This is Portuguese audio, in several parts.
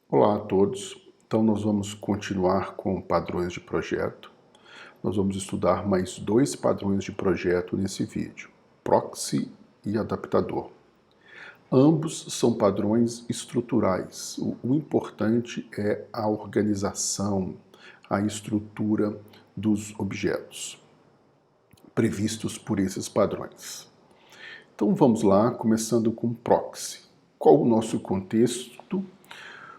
Olá a todos. Então nós vamos continuar com padrões de projeto. Nós vamos estudar mais dois padrões de projeto nesse vídeo, proxy e adaptador. Ambos são padrões estruturais. O importante é a organização, a estrutura dos objetos previstos por esses padrões. Então vamos lá, começando com proxy. Qual o nosso contexto?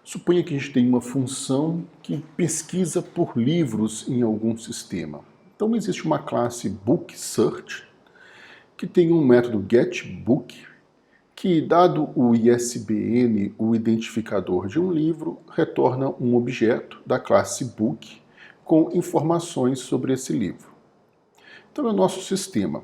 Suponha que a gente tem uma função que pesquisa por livros em algum sistema. Então existe uma classe bookSearch que tem um método getBook que, dado o ISBN, o identificador de um livro, retorna um objeto da classe book com informações sobre esse livro. Então é o nosso sistema.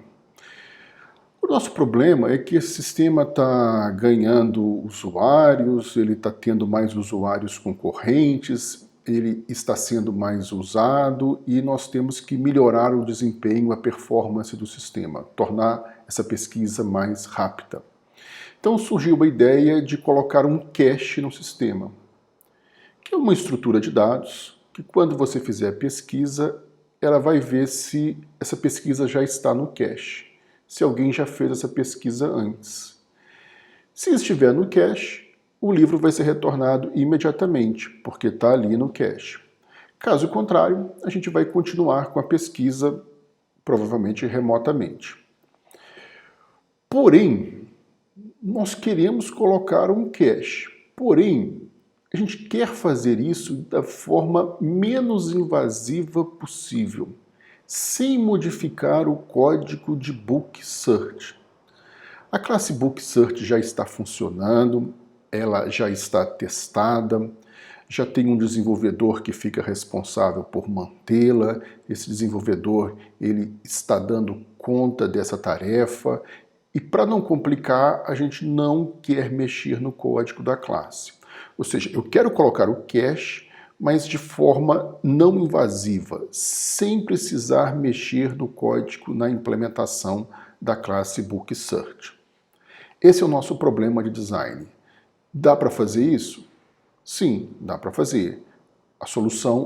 O nosso problema é que esse sistema está ganhando usuários, ele está tendo mais usuários concorrentes, ele está sendo mais usado e nós temos que melhorar o desempenho, a performance do sistema, tornar essa pesquisa mais rápida. Então surgiu a ideia de colocar um cache no sistema, que é uma estrutura de dados que, quando você fizer a pesquisa, ela vai ver se essa pesquisa já está no cache, se alguém já fez essa pesquisa antes. Se estiver no cache, o livro vai ser retornado imediatamente, porque está ali no cache. Caso contrário, a gente vai continuar com a pesquisa, provavelmente remotamente. Porém, nós queremos colocar um cache. Porém, a gente quer fazer isso da forma menos invasiva possível, sem modificar o código de bookSearch. A classe bookSearch já está funcionando, ela já está testada, já tem um desenvolvedor que fica responsável por mantê-la, esse desenvolvedor ele está dando conta dessa tarefa, e para não complicar, a gente não quer mexer no código da classe. Ou seja, eu quero colocar o cache, mas de forma não invasiva, sem precisar mexer no código na implementação da classe bookSearch. Esse é o nosso problema de design. Dá para fazer isso? Sim, dá para fazer.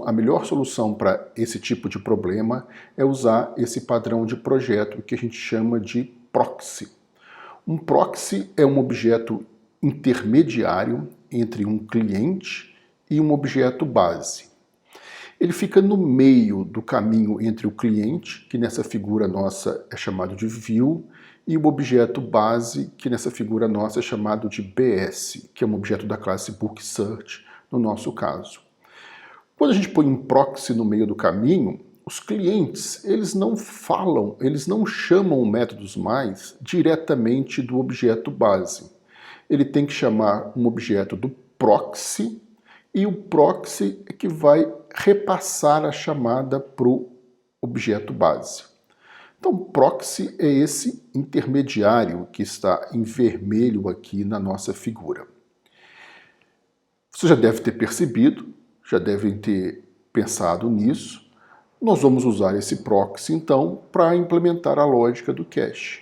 A melhor solução para esse tipo de problema é usar esse padrão de projeto que a gente chama de proxy. Um proxy é um objeto intermediário entre um cliente e um objeto base. Ele fica no meio do caminho entre o cliente, que nessa figura nossa é chamado de view, e o objeto base, que nessa figura nossa é chamado de BS, que é um objeto da classe bookSearch, no nosso caso. Quando a gente põe um proxy no meio do caminho, os clientes, eles não chamam métodos mais diretamente do objeto base. Ele tem que chamar um objeto do proxy, e o proxy é que vai repassar a chamada para o objeto base. Então, proxy é esse intermediário que está em vermelho aqui na nossa figura. Você já deve ter percebido, já devem ter pensado nisso. Nós vamos usar esse proxy, então, para implementar a lógica do cache.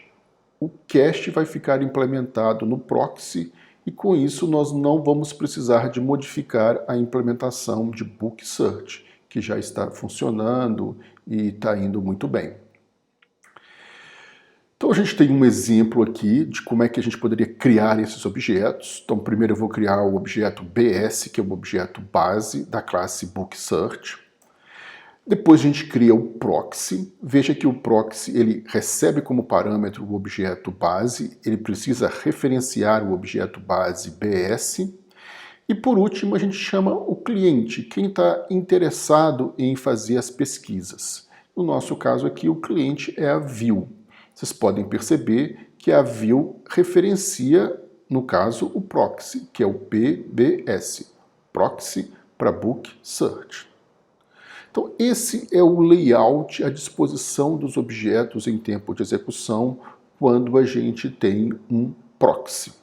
O cache vai ficar implementado no proxy e, com isso, nós não vamos precisar de modificar a implementação de bookSearch, que já está funcionando e está indo muito bem. Então a gente tem um exemplo aqui de como é que a gente poderia criar esses objetos. Então primeiro eu vou criar o objeto BS, que é o objeto base da classe bookSearch. Depois a gente cria o proxy. Veja que o proxy ele recebe como parâmetro o objeto base, ele precisa referenciar o objeto base BS. E por último a gente chama o cliente, quem está interessado em fazer as pesquisas. No nosso caso aqui o cliente é a view. Vocês podem perceber que a view referencia, no caso, o proxy, que é o PBS, proxy para bookSearch. Então esse é o layout, a disposição dos objetos em tempo de execução quando a gente tem um proxy.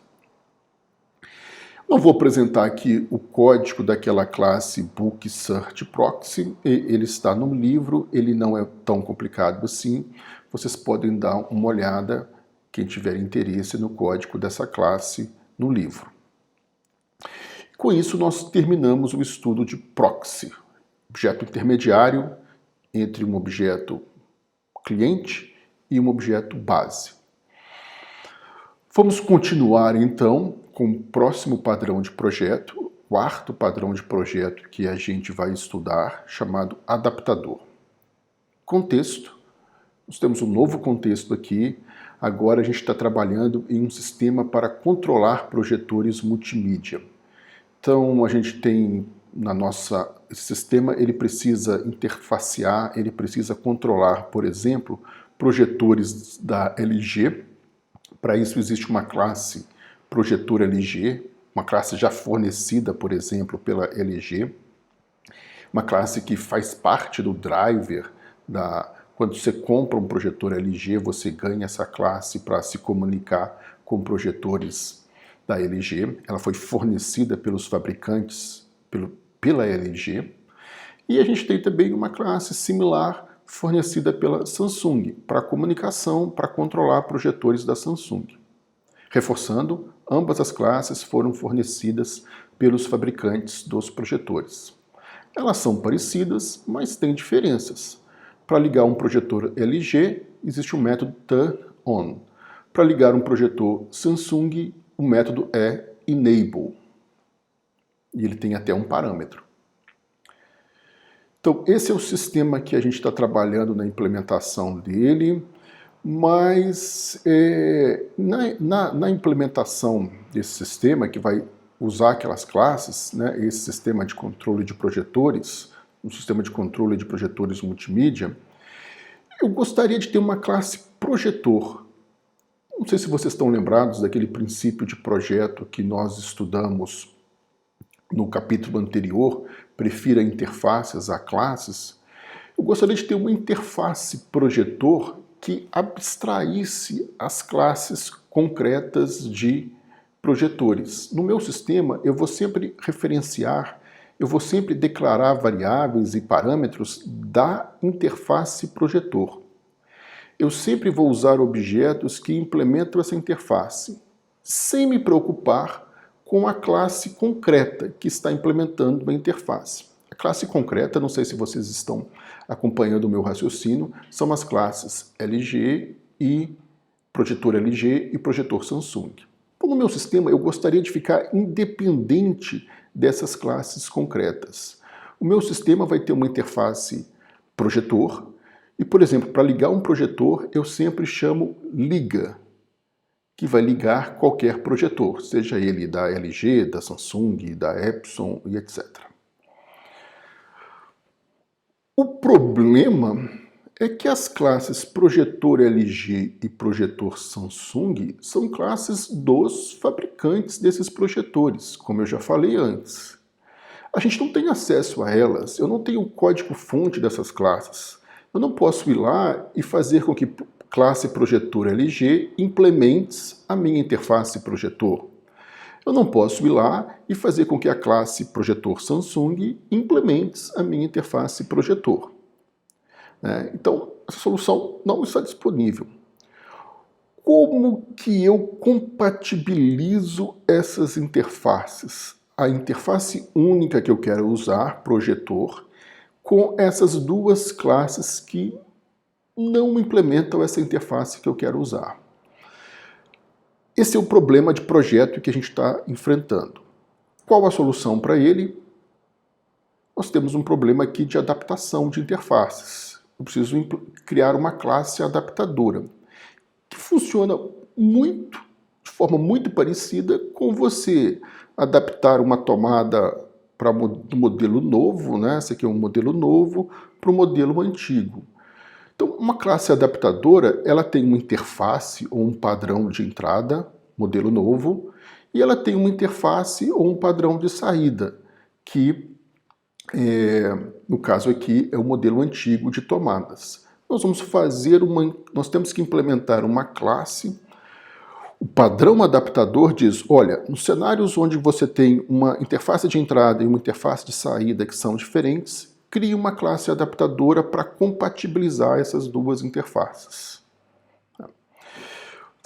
Não vou apresentar aqui o código daquela classe bookSearchProxy, ele está no livro, ele não é tão complicado assim. Vocês podem dar uma olhada, quem tiver interesse, no código dessa classe no livro. Com isso, nós terminamos o estudo de proxy, objeto intermediário entre um objeto cliente e um objeto base. Vamos continuar, então, com o próximo padrão de projeto, o quarto padrão de projeto que a gente vai estudar, chamado adaptador. Contexto. Nós temos um novo contexto aqui. Agora a gente está trabalhando em um sistema para controlar projetores multimídia. Então a gente tem esse sistema, ele precisa interfacear, ele precisa controlar, por exemplo, projetores da LG. Para isso existe uma classe projetor LG, uma classe já fornecida, por exemplo, pela LG, uma classe que faz parte do driver quando você compra um projetor LG, você ganha essa classe para se comunicar com projetores da LG. Ela foi fornecida pelos fabricantes, pela LG. E a gente tem também uma classe similar fornecida pela Samsung para comunicação, para controlar projetores da Samsung. Reforçando, ambas as classes foram fornecidas pelos fabricantes dos projetores. Elas são parecidas, mas têm diferenças. Para ligar um projetor LG, existe o método Turn On. Para ligar um projetor Samsung, o método é Enable. E ele tem até um parâmetro. Então, esse é o sistema que a gente está trabalhando na implementação dele, mas na implementação desse sistema, que vai usar aquelas classes, né, esse sistema de controle de projetores, um sistema de controle de projetores multimídia, eu gostaria de ter uma classe projetor. Não sei se vocês estão lembrados daquele princípio de projeto que nós estudamos no capítulo anterior, prefira interfaces a classes. Eu gostaria de ter uma interface projetor que abstraísse as classes concretas de projetores. No meu sistema, eu vou sempre referenciar, eu vou sempre declarar variáveis e parâmetros da interface projetor. Eu sempre vou usar objetos que implementam essa interface, sem me preocupar com a classe concreta que está implementando a interface. A classe concreta, não sei se vocês estão acompanhando o meu raciocínio, são as classes LG e projetor LG e projetor Samsung. Então, no meu sistema, eu gostaria de ficar independente dessas classes concretas. O meu sistema vai ter uma interface projetor e, por exemplo, para ligar um projetor, eu sempre chamo liga, que vai ligar qualquer projetor, seja ele da LG, da Samsung, da Epson e etc. O problema é que as classes projetor LG e projetor Samsung são classes dos fabricantes desses projetores, como eu já falei antes. A gente não tem acesso a elas, eu não tenho o código-fonte dessas classes. Eu não posso ir lá e fazer com que classe projetor LG implemente a minha interface projetor. Eu não posso ir lá e fazer com que a classe projetor Samsung implemente a minha interface projetor. Então, essa solução não está disponível. Como que eu compatibilizo essas interfaces? A interface única que eu quero usar, projetor, com essas duas classes que não implementam essa interface que eu quero usar. Esse é o problema de projeto que a gente está enfrentando. Qual a solução para ele? Nós temos um problema aqui de adaptação de interfaces. Eu preciso criar uma classe adaptadora, que funciona de forma muito parecida com você adaptar uma tomada para o modelo novo, né? Esse aqui é um modelo novo, para o modelo antigo. Então, uma classe adaptadora, ela tem uma interface ou um padrão de entrada, modelo novo, e ela tem uma interface ou um padrão de saída, que, no caso aqui, é o modelo antigo de tomadas. Nós temos que implementar uma classe. O padrão adaptador diz, olha, nos cenários onde você tem uma interface de entrada e uma interface de saída que são diferentes, crie uma classe adaptadora para compatibilizar essas duas interfaces.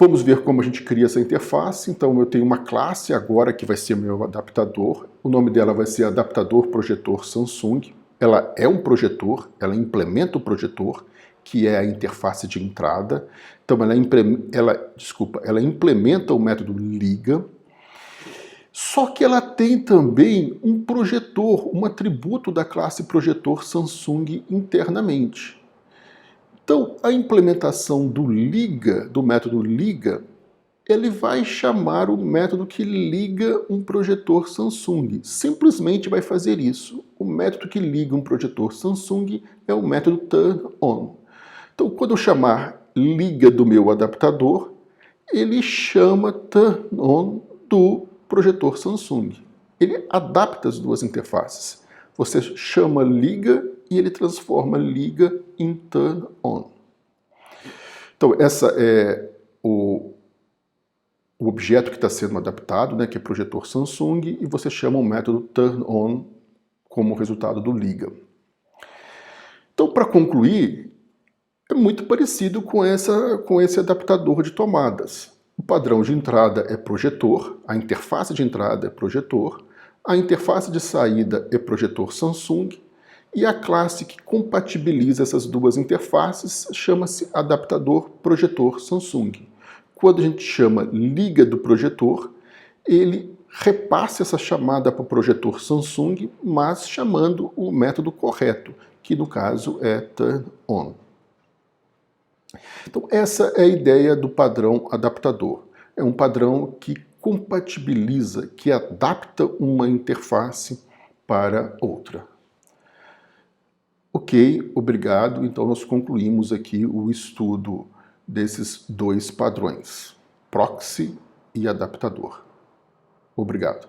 Vamos ver como a gente cria essa interface. Então eu tenho uma classe agora que vai ser meu adaptador. O nome dela vai ser adaptador projetor Samsung. Ela é um projetor, ela implementa o projetor, que é a interface de entrada. Então ela implementa o método liga. Só que ela tem também um projetor, um atributo da classe projetor Samsung internamente. Então, a implementação do liga, do método liga, ele vai chamar o método que liga um projetor Samsung. Simplesmente vai fazer isso. O método que liga um projetor Samsung é o método turn-on. Então, quando eu chamar liga do meu adaptador, ele chama turn-on do projetor Samsung. Ele adapta as duas interfaces. Você chama liga e ele transforma liga em turn-on. Então, essa é o objeto que está sendo adaptado, né, que é projetor Samsung, e você chama o método turn-on como resultado do liga. Então, para concluir, é muito parecido com esse adaptador de tomadas. O padrão de entrada é projetor, a interface de entrada é projetor, a interface de saída é projetor Samsung, e a classe que compatibiliza essas duas interfaces chama-se adaptador projetor Samsung. Quando a gente chama liga do projetor, ele repassa essa chamada para o projetor Samsung, mas chamando o método correto, que no caso é turn-on. Então essa é a ideia do padrão adaptador. É um padrão que compatibiliza, que adapta uma interface para outra. Ok, obrigado. Então nós concluímos aqui o estudo desses dois padrões, proxy e adaptador. Obrigado.